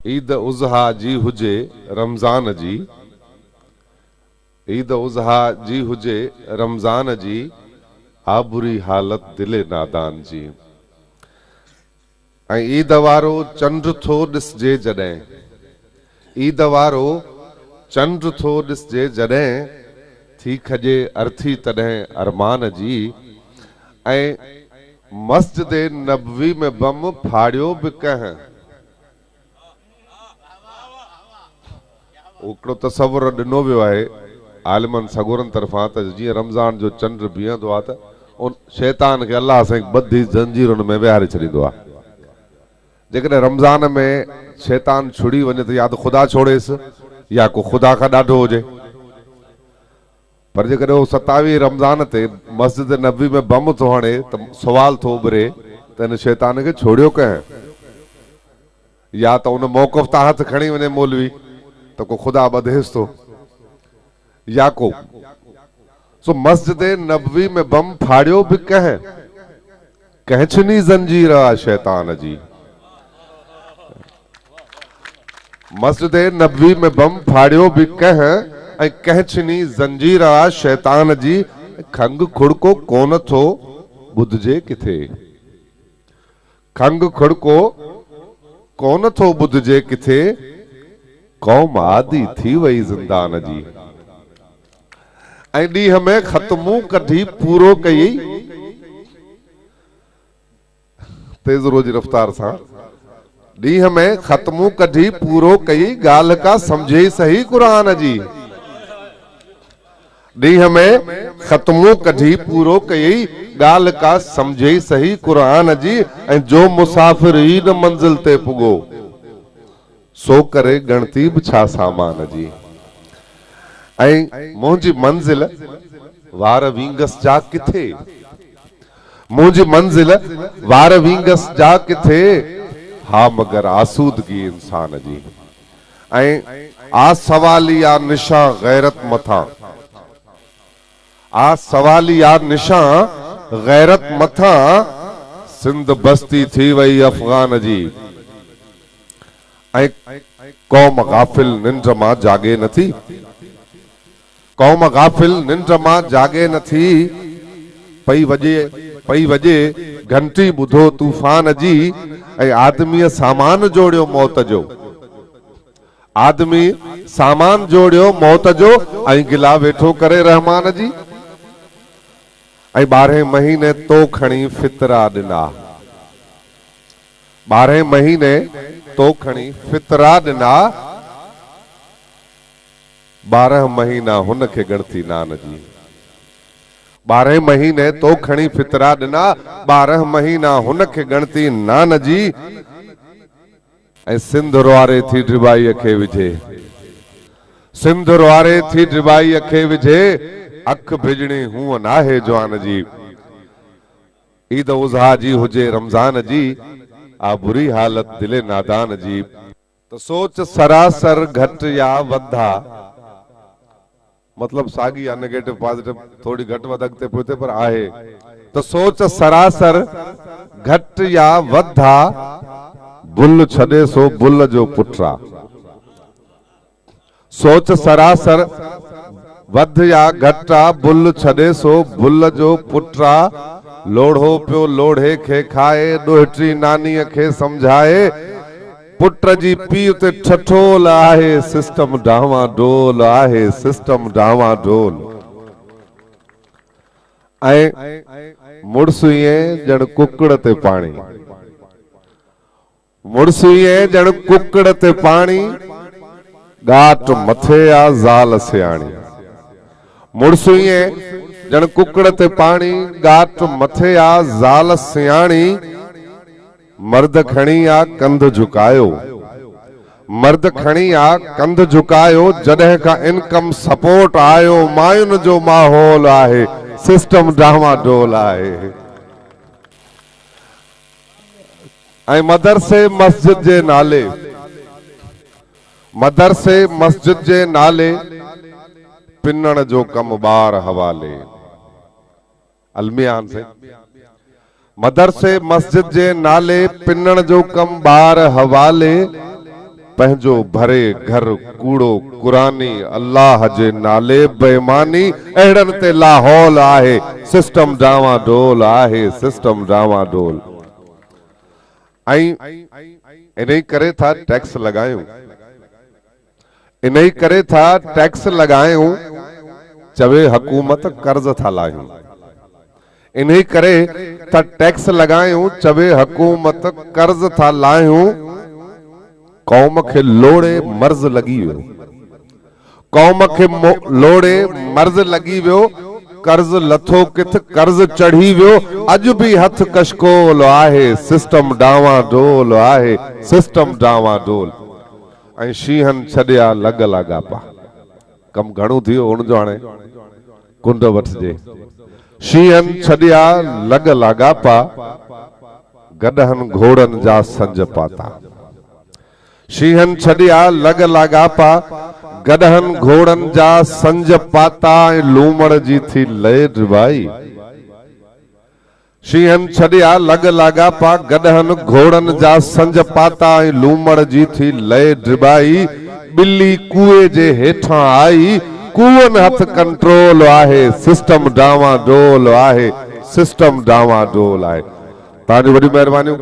ईद उज़हा जी हुजे रमज़ान जी, ईद उज़हा जी हुजे रमज़ान जी, आ बुरी हालत दिले नादान जी। ऐं ईद वारो चंड थो ॾिसजे जॾहिं, ईद वारो चंड थो ॾिसजे जॾहिं, थी खजे अर्थी तॾहिं अरमान जी। ऐं मस्जिद नबवी में बम फाड़ियो बि कंहिं, हिकिड़ो तसवुर ॾिनो वियो आहे आलिमनि सगोरनि तरफ़ां त जीअं रमज़ान जो चंड बीहंदो आहे त उन शैतान खे अलाह साईं ॿधी ज़ंजीरुनि में विहारे छॾींदो आहे। जेकॾहिं रमज़ान में शैतान छुड़ी वञे त या त ख़ुदा छोड़ेसि या को ख़ुदा खां ॾाढो हुजे। पर जेकॾहिं उहो 27 रमज़ान ते मस्जिद नबवी में बम थो हणे त सुवाल थो उभिरे त हिन शैतान खे छोड़ियो कंहिं, या त उन मौक़फ़ तां हथ खणी वञे मौलवी तो को खुदा बदहेस तो या को सो मस्जिद नबवी में बम फाड़ियो भी कह छनी जंजीर शैतान जी। मस्जिद नबवी में बम फाड़ियो भी कह छनी जंजीर शैतान जी। खंग खुड़को कोन थो बुधजे किथे, खंग खुड़को कोन थो बुधजे किथे, कौम आदि थी वही जिंदान जी। ऐं ॾींहं में ख़त्मू कढी पूरो कई तेज रोज रफ्तार सां, ॾींहं में ख़त्मू कढी पूरो कई ॻाल्हि का समझे सही कुरान जी। ॾींहं में ख़त्मू कढी पूरो कई ॻाल्हि का समझे सही कुरान जी। ऐं जो मुसाफ़िर ई न मंज़िल ते पुगो सो करे गणती बि छा सामान जी। ऐं मुंहिंजी मंज़िल वार वींगस जा किथे, मुंहिंजी मंज़िल वार वींगस जा किथे, हा मगर आसूदगी इंसान जी। ऐं आ सवालिया निशा गैरत मथा, आ सवालिया निशा गैरत मथा, सिंध बस्ती थी वई अफगान जी। ऐं कौम गाफिल निंड मां जागे नथी, कौम गाफिल निंड मां जागे नथी, पई वजे घंटी बुधो तूफान जी। ऐं आदमी सामान जोड़ियो मौत जो, आदमी सामान जोड़ियो मौत जो, ऐं गिला वेठो करे रहमान जी। ऐं 12 महीने तो खणी फितरा ॾिना, 12 महीने तो खणी फितरा ॾिना, 12 महीना हुन खे गणती नान जी। 12 महीने तो खणी फितरा ॾिना, 12 महीना हुन खे गणती नान जी। ऐं सिंध वारे थी ड्रिबाई खे विझे, सिंध वारे थी ड्रिबाई खे विझे, अख भिजणी हूअ नाहे जवान जी। ईद उज़हा जी हुजे रमज़ान जी, आ बुरी हालत दिले नादान जी। तो सोच सरासर घट या वधा, मतलब सागी या नेगेटिव पॉजिटिव थोड़ी घट वध अॻिते पुठिते पर आहे। तो सोच सरासर घट या वधा, बुल छॾे सो बुल जो पुट्रा। सोच सरासर वध या घटा, बुल छॾे सो बुल जो पुट्रा। लोढ़ो पियो लोढ़े खे खाए, ॾोहिटी नानीअ खे समझाए, पुट जी पीउ ते ठठोल आहे, सिस्टम डावा डोल आहे, सिस्टम डावा डोल। ऐं मुड़सु ईअं ॼण कुकड़ ते पाणी, मुड़सु ईअं ॼण कुकड़ ते पाणी, ॻाट मथे आ ज़ाल सियाणी। मुड़सु ईअं ॼण कुकड़ ते पाणी, ॻाट मथे आ ज़ाल सियाणी। मर्द खणी आ कंध झुकायो, मर्द खणी आ कंध झुकायो, जॾहिं का इनकम सपोर्ट आयो, मायुनि जो माहौल आहे, सिस्टम डामाडोल आहे। ऐं मदरसे मस्जिद जे नाले, मदरसे मस्जिद जे नाले, पिनण जो कम ॿार हवाले। अलमियान से मदरसे मस्जिद जे नाले, पिनण जो कम ॿार हवाले। पंहिंजो भरे घर कूड़ो कुरानी अल्लाह जे नाले बेईमानी अहिड़नि ते लाहौल आहे सिस्टम डावाडोल आहे सिस्टम डावाडोल इन्ही करे था टैक्स लगायूं इन्ही करे था टैक्स लगायूं चवे हुकूमत कर्ज था लायूं इन्ही करे था टैक्स लगायूं चवे हुकूमत कर्ज था लायूं कौम के लोड़े मर्ज लगी वियो कौम के लोड़े मर्ज लगी वियो कर्ज लथो किथ कर्ज चढ़ी वियो अज भी हथ कशकोल आहे सिस्टम डावाडोल आहे सिस्टम डावाडोल ऐं शीहन छड़िया लग लागापा कम घणो थियो हुन जो हाणे कुंड वठजे शीहन छड़िया लग लागापा गडहन घोड़न जा संज पाता शीहन छड़िया लग लागापा गडहन घोड़न जा संज पाता लूमड़ जी थी लय ड्रिबाई शीहन छड़िया लग लागापा गडहन घोड़न जा संज पाता लूमड़ जी थी लय ड्रिबाई बिल्ली कुए जे हेठा आई कुवन हथ कंट्रोल आहे सिस्टम डावाडोल आहे सिस्टम डावाडोल आहे ताजी बड़ी मेहरबानी।